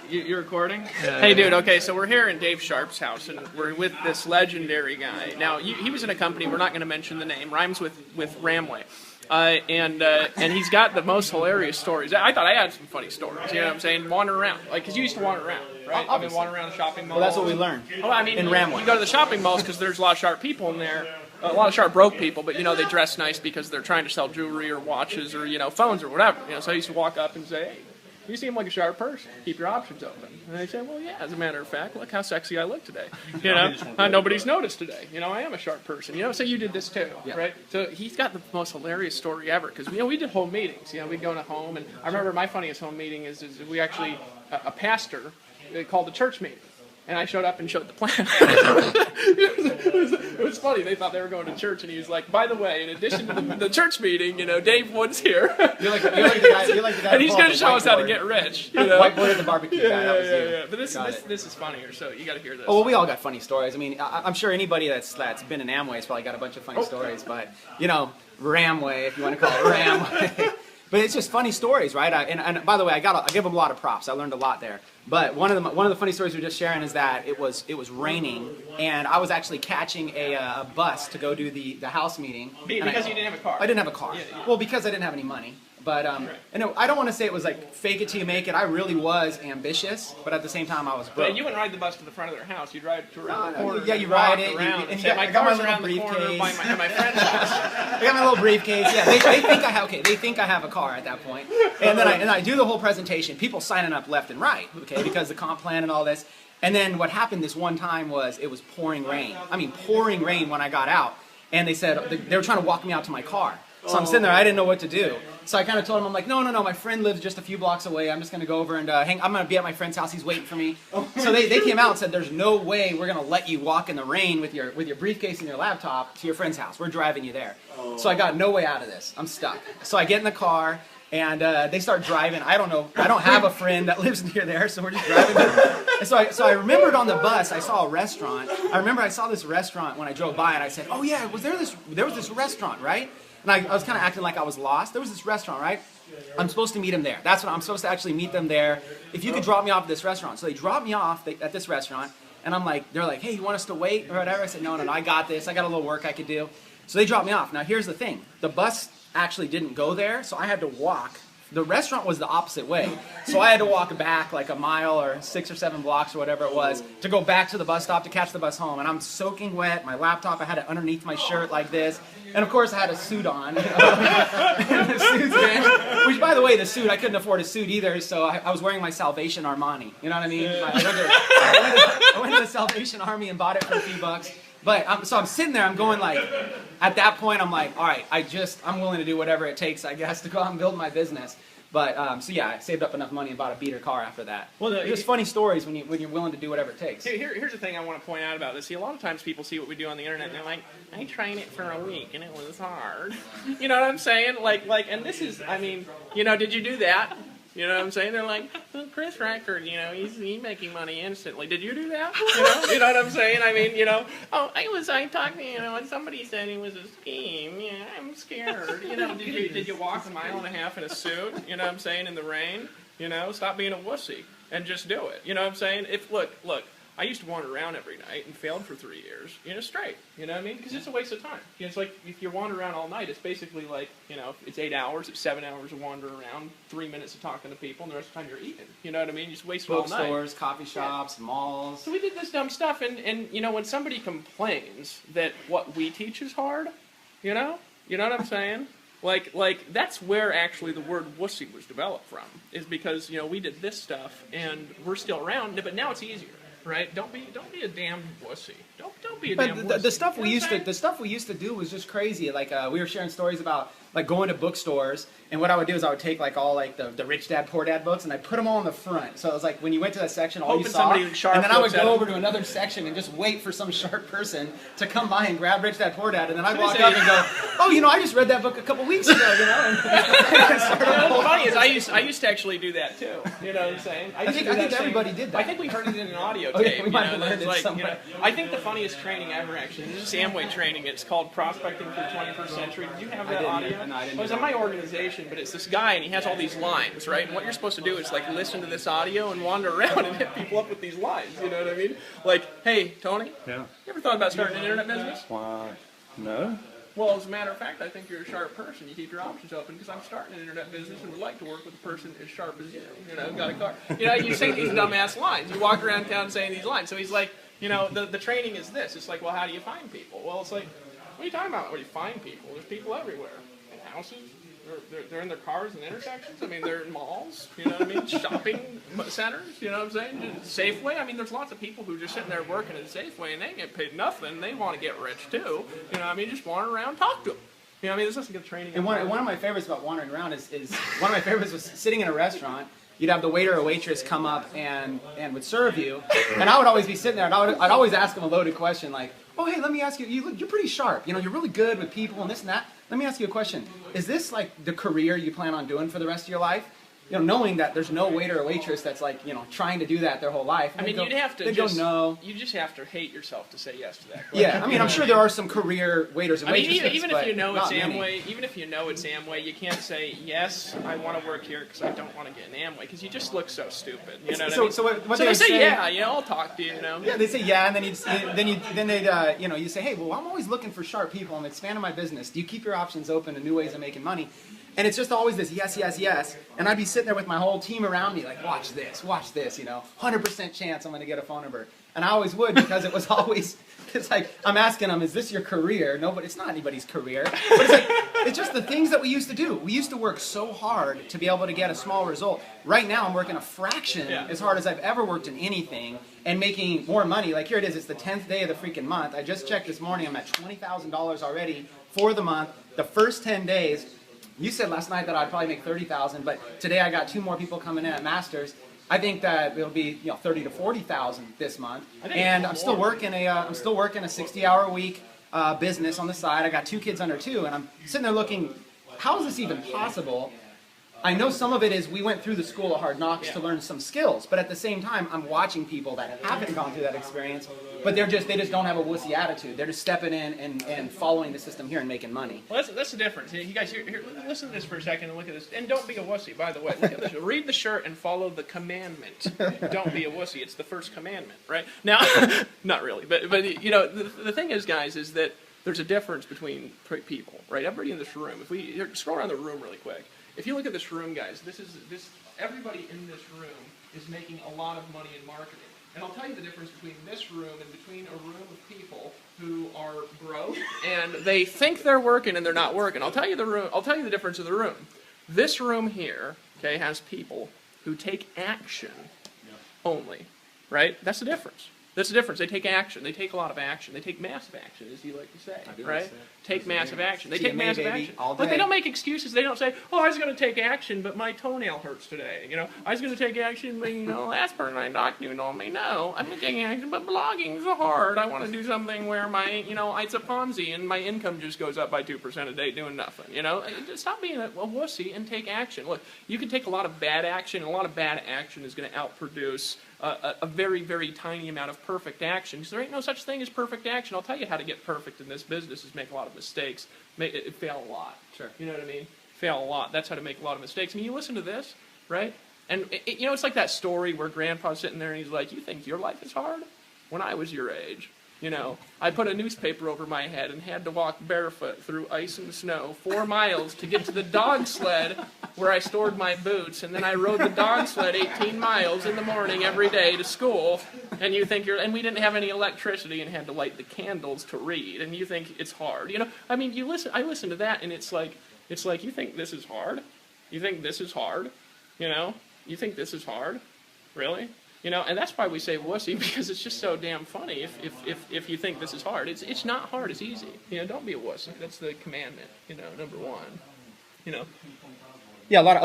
You're recording? Hey, dude, okay, so we're here in Dave Sharp's house, and we're with this legendary guy. Now, he was in a company, we're not going to mention the name, rhymes with Ramway. And he's got the most hilarious stories. I thought I had some funny stories, you know what I'm saying? Wander around. Like, because you used to wander around, right? I mean, wander around the shopping malls. Well, that's what we learned in Ramway. You go to the shopping malls because there's a lot of sharp people in there. A lot of sharp broke people, but, you know, they dress nice because they're trying to sell jewelry or watches or, you know, phones or whatever. You know, so I used to walk up and say, hey, you seem like a sharp person. Keep your options open. And they say, well, yeah, as a matter of fact, look how sexy I look today. You know, nobody's noticed today. You know, I am a sharp person. You know, so you did this too, right? So he's got the most hilarious story ever because, you know, we did home meetings. You know, we'd go to home, and I remember my funniest home meeting is we actually, a pastor called a church meeting. And I showed up and showed the plan. it was funny. They thought they were going to church, and he was like, "By the way, in addition to the church meeting, you know, Dave Wood's here. You're like the guy. And he's going to show us how to get rich. You know, whiteboard at the barbecue. Yeah. But this is funnier. So you got to hear this. Oh, well, we all got funny stories. I mean, I'm sure anybody that's been in Amway's probably got a bunch of funny stories. But you know, Ramway, if you want to call it Ramway. But it's just funny stories, right? And by the way, I give them a lot of props. I learned a lot there. But one of the funny stories we were just sharing is that it was raining, and I was actually catching a bus to go do the house meeting. Because you didn't have a car. I didn't have a car. Yeah. Well, because I didn't have any money. But and I don't want to say it was like fake it till you make it. I really was ambitious, but at the same time I was broke. But you wouldn't ride the bus to the front of their house. You'd ride to around the corner. Yeah, you ride it. And you I got my little briefcase. My friend's house. I got my little briefcase. Yeah, they think I have a car at that point. And then I do the whole presentation. People signing up left and right, okay, because the comp plan and all this. And then what happened this one time was it was pouring rain. I mean, pouring rain when I got out. And they said they were trying to walk me out to my car. So I'm sitting there, I didn't know what to do. So I kind of told him, I'm like, no, my friend lives just a few blocks away. I'm just going to go over and I'm going to be at my friend's house. He's waiting for me. So they came out and said, there's no way we're going to let you walk in the rain with your briefcase and your laptop to your friend's house. We're driving you there. So I got no way out of this. I'm stuck. So I get in the car. And they start driving. I don't know. I don't have a friend that lives near there, so we're just driving. And so I remembered on the bus, I saw a restaurant. I remember I saw this restaurant when I drove by, and I said, oh yeah, there was this restaurant, right? And I was kind of acting like I was lost. There was this restaurant, right? I'm supposed to meet him there. That's what I'm supposed to actually meet them there. If you could drop me off at this restaurant. So they dropped me off at this restaurant, and they're like, hey, you want us to wait or whatever? I said, no, I got this. I got a little work I could do. So they dropped me off. Now here's the thing. The bus actually didn't go there, so I had to walk. The restaurant was the opposite way, so I had to walk back like a mile or 6 or 7 blocks or whatever it was to go back to the bus stop to catch the bus home. And I'm soaking wet. My laptop, I had it underneath my shirt like this, and of course I had a suit on. And the suit's in, which, by the way, the suit, I couldn't afford a suit either, so I was wearing my Salvation Armani. You know what I mean? I went to the Salvation Army and bought it for a few bucks. But so I'm sitting there, I'm going like, at that point I'm like, all right, I'm willing to do whatever it takes, I guess, to go out and build my business. But so yeah, I saved up enough money and bought a beater car after that. Well, just funny stories when you're willing to do whatever it takes. Here's the thing I want to point out about this. See, a lot of times people see what we do on the internet and they're like, I trained it for a week and it was hard. You know what I'm saying? Like, and this is, I mean, you know, did you do that? You know what I'm saying? They're like, well, Chris Record, you know, he's making money instantly. Did you do that? You know what I'm saying? I mean, you know, I talked to, you know, and somebody said it was a scheme. Yeah, I'm scared. You know, did you walk a mile and a half in a suit? You know what I'm saying? In the rain? You know, stop being a wussy and just do it. You know what I'm saying? Look. I used to wander around every night and failed for 3 years, you know, straight. You know what I mean? Because it's a waste of time. You know, it's like if you wander around all night, it's basically like, you know, it's 8 hours, it's 7 hours of wandering around, 3 minutes of talking to people, and the rest of the time you're eating. You know what I mean? You just waste it all night. Bookstores, coffee shops, malls. So we did this dumb stuff, and you know, when somebody complains that what we teach is hard, you know what I'm saying? Like that's where actually the word wussy was developed from, is because, you know, we did this stuff and we're still around, but now it's easier. Right? Don't be a damn wussy. Don't be a damn wussy. But the stuff we used to do was just crazy. Like we were sharing stories about like going to bookstores, and what I would do is I would take like all like the Rich Dad Poor Dad books and I'd put them all in the front. So it was like when you went to that section, all you saw, and then I would go over to another section and just wait for some sharp person to come by and grab Rich Dad Poor Dad, and then I'd walk up and go, oh, you know, I just read that book a couple weeks ago, you know. And the funny is I used to actually do that too. You know what I'm saying? I think everybody did that. I think we heard it in an audio tape. Okay, we might have learned it somewhere. You know, I think the funniest training ever, actually, this is Amway training. It's called Prospecting for the 21st Century. Did you have that audio? know? No, I didn't I was know in my organization, but it's this guy, and he has all these lines, right? And what you're supposed to do is like listen to this audio and wander around and hit people up with these lines. You know what I mean? Like, hey, Tony, Yeah. you ever thought about starting an internet business? Why? No. Well, as a matter of fact, I think you're a sharp person. You keep your options open because I'm starting an internet business and would like to work with a person as sharp as you. You know, got a car. You know, you say these dumbass lines. You walk around town saying these lines. So he's like, you know, the training is this. It's like, well, how do you find people? Well, it's like, what are you talking about? What do you find people? There's people everywhere. In houses. They're in their cars in intersections. I mean, they're in malls. You know what I mean? Shopping centers. You know what I'm saying? Safeway. I mean, there's lots of people who are just sitting there working at Safeway and they get paid nothing. They want to get rich too. You know what I mean? Just wander around, talk to them. You know what I mean? This doesn't get training. And one of my favorites about wandering around is one of my favorites was sitting in a restaurant. You'd have the waiter or waitress come up and would serve you, and I would always be sitting there, and I'd always ask them a loaded question like, "Oh, hey, let me ask you. You're pretty sharp. You know, you're really good with people and this and that. Let me ask you a question. Is this like the career you plan on doing for the rest of your life?" You know, knowing that there's no waiter or waitress that's like, you know, trying to do that their whole life. I mean, you'd have to just no. You just have to hate yourself to say yes to that. Yeah, I mean, I'm sure there are some career waiters and I mean, waitresses. even if you know it's not many. Amway, even if you know it's Amway, you can't say yes. I want to work here because I don't want to get an Amway because you just look so stupid. You know what I mean? So what So they say, say, yeah, I'll talk to you. You know. Yeah, they say yeah, and then they'd you know, you say, hey, well, I'm always looking for sharp people. I'm expanding my business. Do you keep your options open to new ways of making money? And it's just always this yes, yes, yes. And I'd be sitting there with my whole team around me, like, watch this, you know, 100% chance I'm going to get a phone number. And I always would because it was always, it's like, I'm asking them, is this your career? No, but it's not anybody's career. But it's like, it's just the things that we used to do. We used to work so hard to be able to get a small result. Right now, I'm working a fraction as hard as I've ever worked in anything and making more money. Like, here it is. It's the 10th day of the freaking month. I just checked this morning. I'm at $20,000 already for the month. The first 10 days. You said last night that I'd probably make 30,000, but today I got 2 more people coming in at Masters. I think that it'll be 30 to 40,000 this month, and I'm still working a 60-hour a week business on the side. I got 2 kids under 2, and I'm sitting there looking, how is this even possible? I know some of it is we went through the school of hard knocks to learn some skills, but at the same time, I'm watching people that haven't gone through that experience, but they just don't have a wussy attitude. They're just stepping in and following the system here and making money. Well, that's the difference. You guys, here, listen to this for a second and look at this. And don't be a wussy, by the way. Look at this. Read the shirt and follow the commandment. Don't be a wussy. It's the first commandment, right? Now, not really, but you know, the thing is, guys, is that there's a difference between people, right? Everybody in this room. If we scroll around the room really quick. If you look at this room, guys, everybody in this room is making a lot of money in marketing. And I'll tell you the difference between this room and between a room of people who are broke and they think they're working and they're not working. I'll tell you the difference of the room. This room here, okay, has people who take action only, right? That's the difference. That's the difference. They take action. They take a lot of action. They take massive action, as you like to say, right? Take massive action. They take massive action. But they don't make excuses. They don't say, "Oh, I was going to take action, but my toenail hurts today." You know, I was going to take action, but last person I talked to told me no. I'm going to take action, but blogging's hard. I want to do something where my, it's a Ponzi and my income just goes up by 2% a day doing nothing. You know, stop being a wussy and take action. Look, you can take a lot of bad action, and a lot of bad action is going to outproduce a very, very tiny amount of perfect action. Because there ain't no such thing as perfect action. I'll tell you how to get perfect in this business is make a lot of mistakes. Fail a lot. Sure. You know what I mean? Fail a lot. That's how to make a lot of mistakes. I mean, you listen to this, right? And, it's like that story where Grandpa's sitting there and he's like, you think your life is hard? When I was your age. I put a newspaper over my head and had to walk barefoot through ice and snow 4 miles to get to the dog sled where I stored my boots, and then I rode the dog sled 18 miles in the morning every day to school, and you think and we didn't have any electricity and had to light the candles to read, and you think it's hard. I mean, I listen to that, and it's like, you think this is hard? You think this is hard? You think this is hard? Really? And that's why we say wussy, because it's just so damn funny if you think this is hard. It's not hard, it's easy. Don't be a wussy. That's the commandment, number one. Yeah, a lot of